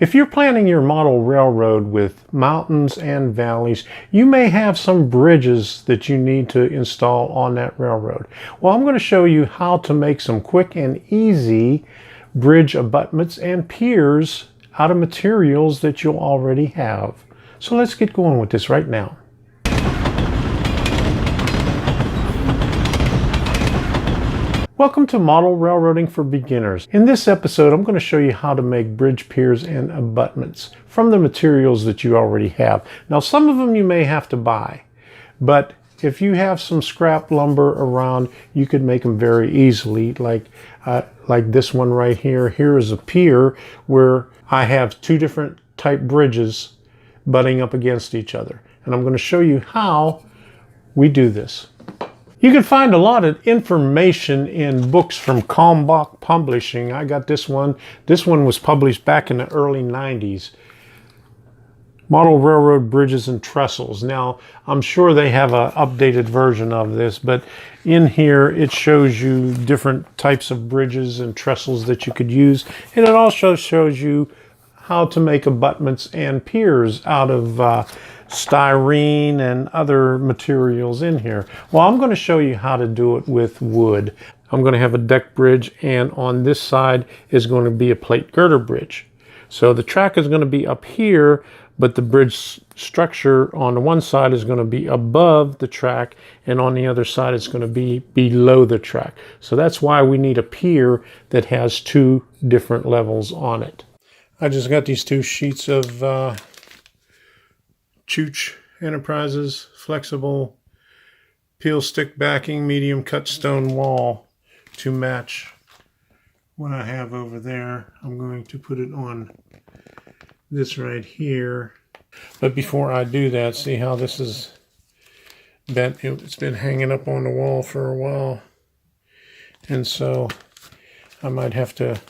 If you're planning your model railroad with mountains and valleys, you may have some bridges that you need to install on that railroad. Well, I'm going to show you how to make some quick and easy bridge abutments and piers out of materials that you'll already have. So let's get going with this right now. Welcome to Model Railroading for Beginners. In this episode, I'm going to show you how to make bridge piers and abutments from the materials that you already have. Now, some of them you may have to buy, but if you have some scrap lumber around, you could make them very easily, like this one right here. Here is a pier where I have two different type bridges butting up against each other. And I'm going to show you how we do this. You can find a lot of information in books from Kalmbach Publishing. I got this one. This one was published back in the early 90s. Model Railroad Bridges and Trestles. Now, I'm sure they have an updated version of this, but in here it shows you different types of bridges and trestles that you could use. And it also shows you how to make abutments and piers out of styrene and other materials in here. Well, I'm going to show you how to do it with wood. I'm going to have a deck bridge, and on this side is going to be a plate girder bridge. So the track is going to be up here, but the bridge structure on the one side is going to be above the track, and on the other side it's going to be below the track. So that's why we need a pier that has two different levels on it. I just got these two sheets of Chooch Enterprises flexible peel stick backing medium cut stone wall to match what I have over there. I'm going to put it on this right here. But before I do that, see how this is bent? It's been hanging up on the wall for a while. And so I might have to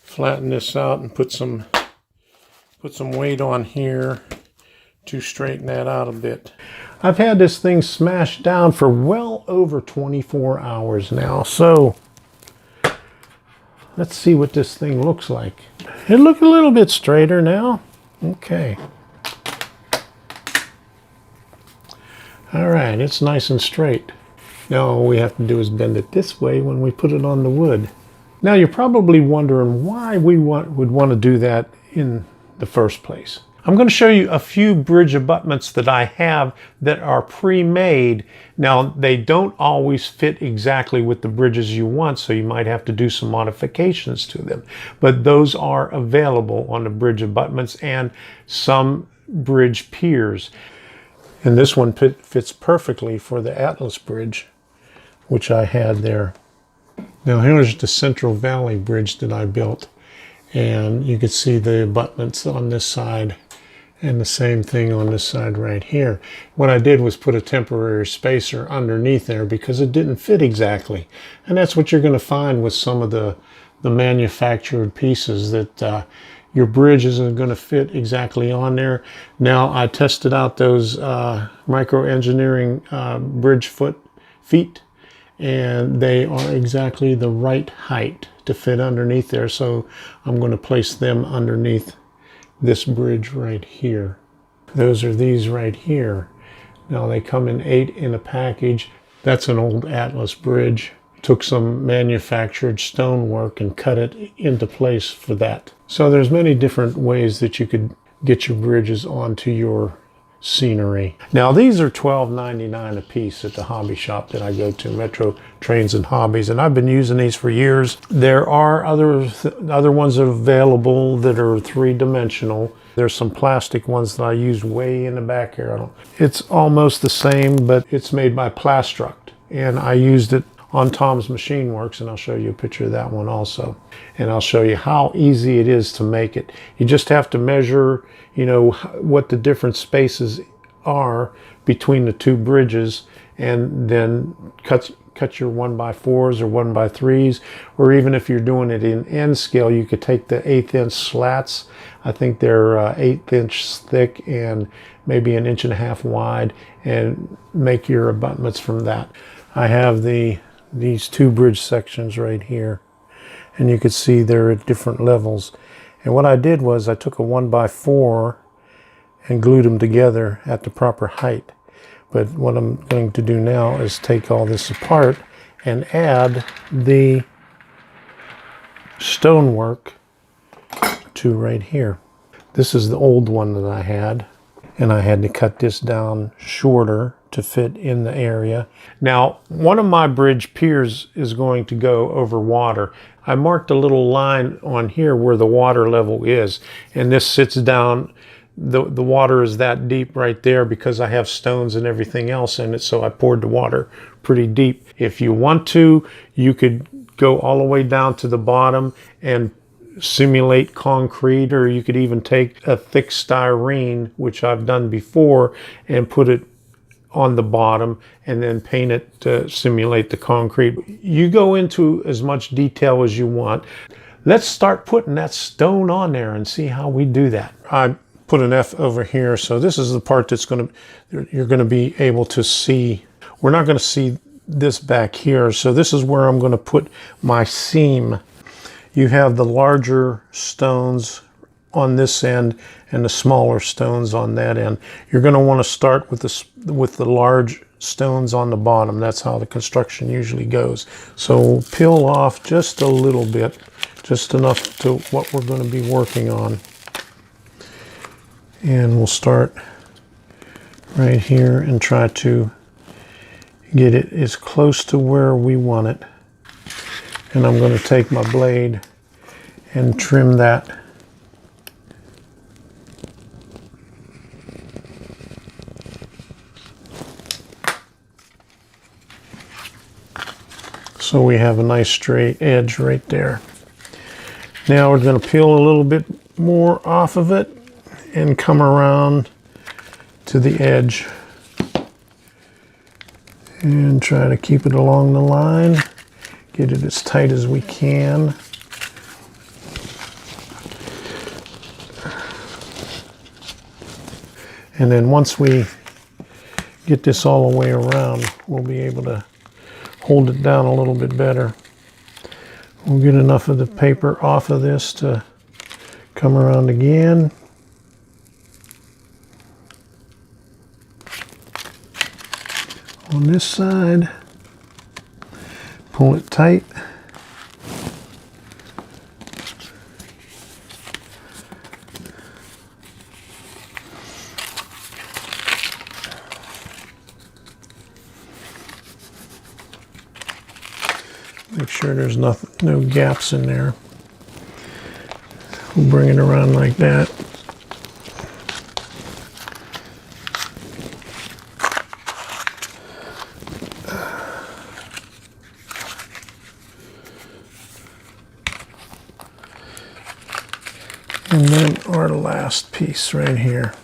flatten this out and put some weight on here to straighten that out a bit. I've had this thing smashed down for well over 24 hours now, so let's see what this thing looks like. It looks a little bit straighter now. Okay. All right, it's nice and straight. Now all we have to do is bend it this way when we put it on the wood. Now you're probably wondering why we would want to do that in the first place. I'm going to show you a few bridge abutments that I have that are pre-made. Now, they don't always fit exactly with the bridges you want, so you might have to do some modifications to them. But those are available on the bridge abutments and some bridge piers. And this one fits perfectly for the Atlas Bridge, which I had there. Now, here's the Central Valley Bridge that I built. And you can see the abutments on this side and the same thing on this side right here. What I did was put a temporary spacer underneath there because it didn't fit exactly. And that's what you're going to find with some of the manufactured pieces, that your bridge isn't going to fit exactly on there. Now, I tested out those micro engineering bridge feet, and they are exactly the right height to fit underneath there. So I'm going to place them underneath this bridge right here. Those are these right here. Now they come in 8 in a package. That's an old Atlas bridge. Took some manufactured stonework and cut it into place for that. So there's many different ways that you could get your bridges onto your scenery. Now these are $12.99 a piece at the hobby shop that I go to, Metro Trains and Hobbies, and I've been using these for years. There are other ones available that are three-dimensional. There's some plastic ones that I use way in the back here. It's almost the same, but it's made by Plastruct, and I used it on Tom's Machine Works, and I'll show you a picture of that one also. And I'll show you how easy it is to make it. You just have to measure, you know, what the different spaces are between the two bridges, and then cut your 1x4s or 1x3s, or even if you're doing it in N scale, you could take the 1/8 inch slats. I think they're 1/8 inch thick and maybe 1.5 inches wide, and make your abutments from that. I have these two bridge sections right here, and you can see they're at different levels. And what I did was I took a 1x4 and glued them together at the proper height. But what I'm going to do now is take all this apart and add the stonework to right here. This is the old one that I had, and I had to cut this down shorter to fit in the area. Now, one of my bridge piers is going to go over water. I marked a little line on here where the water level is, and this sits down. The water is that deep right there because I have stones and everything else in it, so I poured the water pretty deep. If you want to, you could go all the way down to the bottom and simulate concrete, or you could even take a thick styrene, which I've done before, and put it on the bottom and then paint it to simulate the concrete. You go into as much detail as you want. Let's start putting that stone on there and see how we do that. I put an F over here, so this is the part that's you're going to be able to see. We're not going to see this back here, so this is where I'm going to put my seam. You have the larger stones on this end and the smaller stones on that end. You're going to want to start with the large stones on the bottom. That's how the construction usually goes. So we'll peel off just a little bit, just enough to what we're going to be working on. And we'll start right here and try to get it as close to where we want it. And I'm going to take my blade and trim that. So we have a nice straight edge right there. Now we're going to peel a little bit more off of it and come around to the edge and try to keep it along the line. Get it as tight as we can. And then once we get this all the way around, we'll be able to hold it down a little bit better. We'll get enough of the paper off of this to come around again. On this side, pull it tight. Make sure there's no gaps in there. We'll bring it around like that. And then our last piece right here.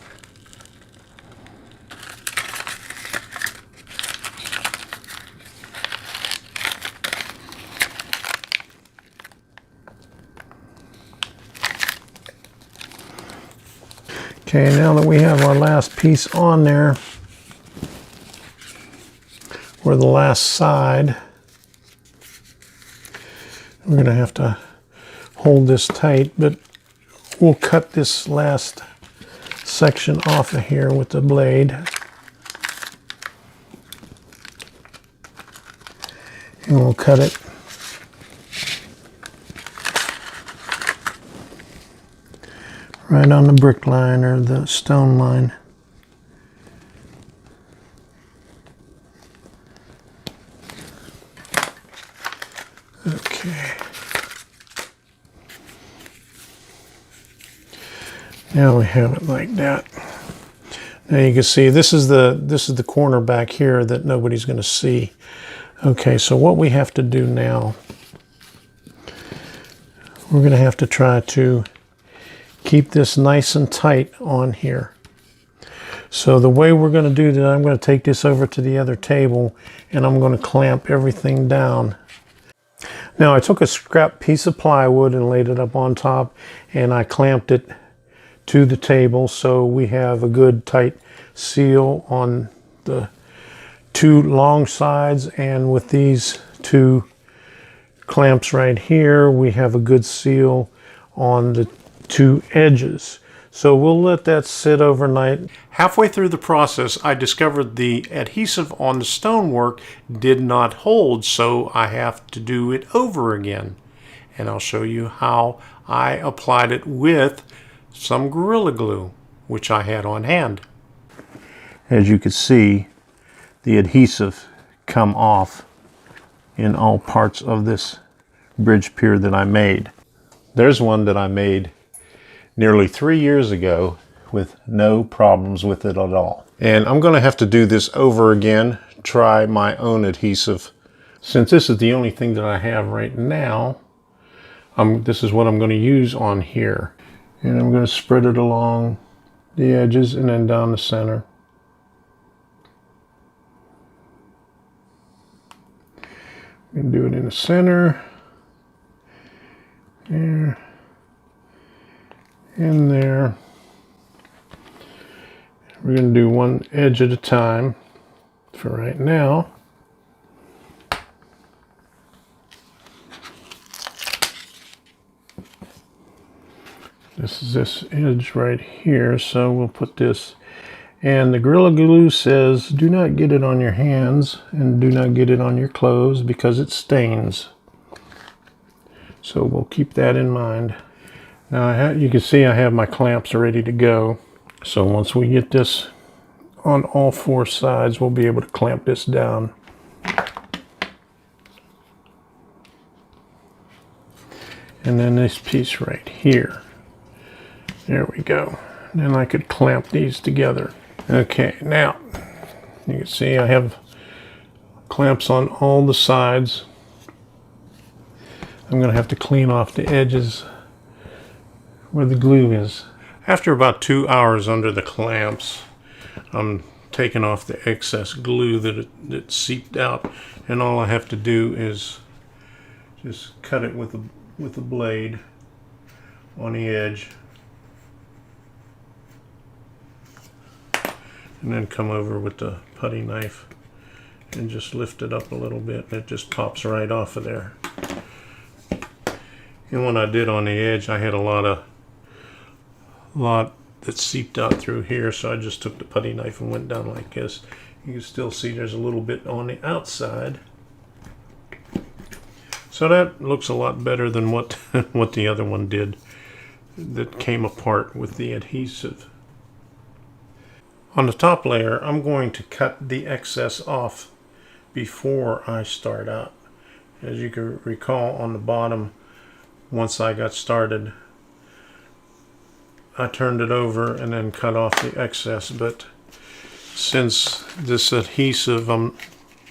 Okay, now that we have our last piece on there, or the last side, we're going to have to hold this tight, but we'll cut this last section off of here with the blade. And we'll cut it. Right on the brick line or the stone line. Okay. Now we have it like that. Now you can see this is the corner back here that nobody's going to see. Okay, so what we have to do now, we're going to have to try to keep this nice and tight on here. So the way we're going to do that, I'm going to take this over to the other table and I'm going to clamp everything down. Now I took a scrap piece of plywood and laid it up on top and I clamped it to the table so we have a good tight seal on the two long sides, and with these two clamps right here we have a good seal on the two edges. So we'll let that sit overnight. Halfway through the process, I discovered the adhesive on the stonework did not hold, so I have to do it over again. And I'll show you how I applied it with some Gorilla Glue, which I had on hand. As you can see, the adhesive come off in all parts of this bridge pier that I made. There's one that I made nearly 3 years ago with no problems with it at all. And I'm going to have to do this over again, try my own adhesive. Since this is the only thing that I have right now, this is what I'm going to use on here. And I'm going to spread it along the edges and then down the center. I'm going to do it in the center. There. In there. We're going to do one edge at a time for right now. This is this edge right here, so we'll put this. And the Gorilla Glue says do not get it on your hands and do not get it on your clothes because it stains. So we'll keep that in mind. Now you can see I have my clamps ready to go. So once we get this on all four sides, we'll be able to clamp this down. And then this piece right here. There we go. Then I could clamp these together. Okay, now you can see I have clamps on all the sides. I'm going to have to clean off the edges where the glue is. After about 2 hours under the clamps, I'm taking off the excess glue that seeped out, and all I have to do is just cut it with a blade on the edge, and then come over with the putty knife and just lift it up a little bit, and it just pops right off of there. And when I did on the edge, I had a lot that seeped out through here, so I just took the putty knife and went down like this. You can still see there's a little bit on the outside. So that looks a lot better than what the other one did that came apart with the adhesive. On the top layer, I'm going to cut the excess off before I start out. As you can recall, on the bottom, once I got started, I turned it over and then cut off the excess, but since this adhesive, I'm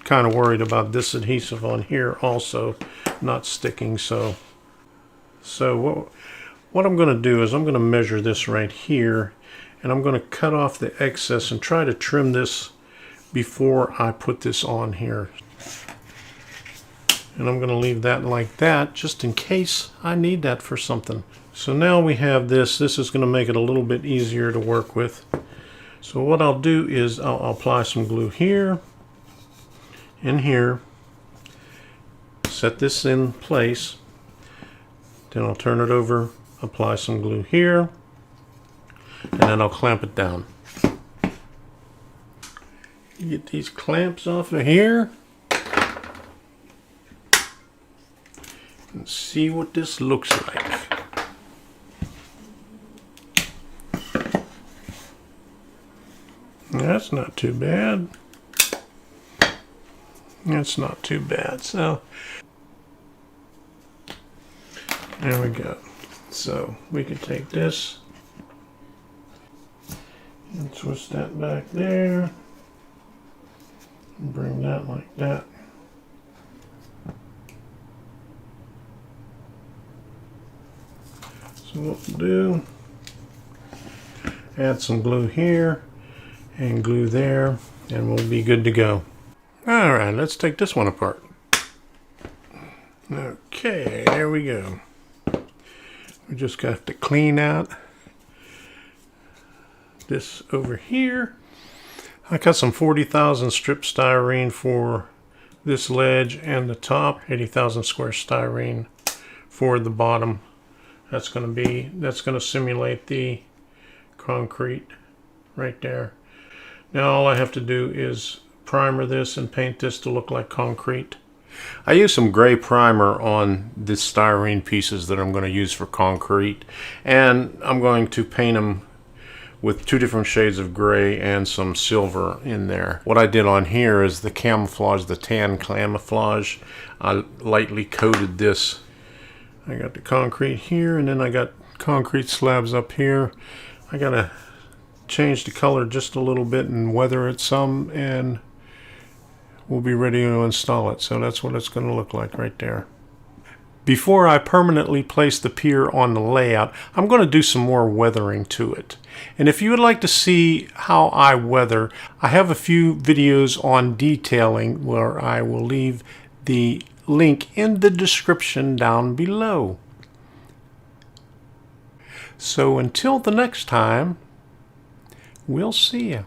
kind of worried about this adhesive on here also not sticking. So what I'm going to do is I'm going to measure this right here, and I'm going to cut off the excess and try to trim this before I put this on here. And I'm going to leave that like that just in case I need that for something. So now we have this. This is going to make it a little bit easier to work with. So what I'll do is I'll apply some glue here and here. Set this in place. Then I'll turn it over, apply some glue here, and then I'll clamp it down. Get these clamps off of here. And see what this looks like. That's not too bad. That's not too bad. So there we go. So we can take this and twist that back there and bring that like that. So what we'll do, add some glue here and glue there, and we'll be good to go. All right, let's take this one apart. Okay, there we go. We just got to clean out this over here. I cut some 40,000 strip styrene for this ledge and the top, 80,000 square styrene for the bottom. That's going to simulate the concrete right there. Now all I have to do is primer this and paint this to look like concrete. I use some gray primer on the styrene pieces that I'm going to use for concrete, and I'm going to paint them with 2 different shades of gray and some silver in there. What I did on here is the camouflage, the tan camouflage. I lightly coated this. I got the concrete here, and then I got concrete slabs up here. I gotta change the color just a little bit and weather it some, and we'll be ready to install it. So that's what it's going to look like right there. Before I permanently place the pier on the layout, I'm going to do some more weathering to it. And if you would like to see how I weather, I have a few videos on detailing where I will leave the link in the description down below. So until the next time, we'll see you.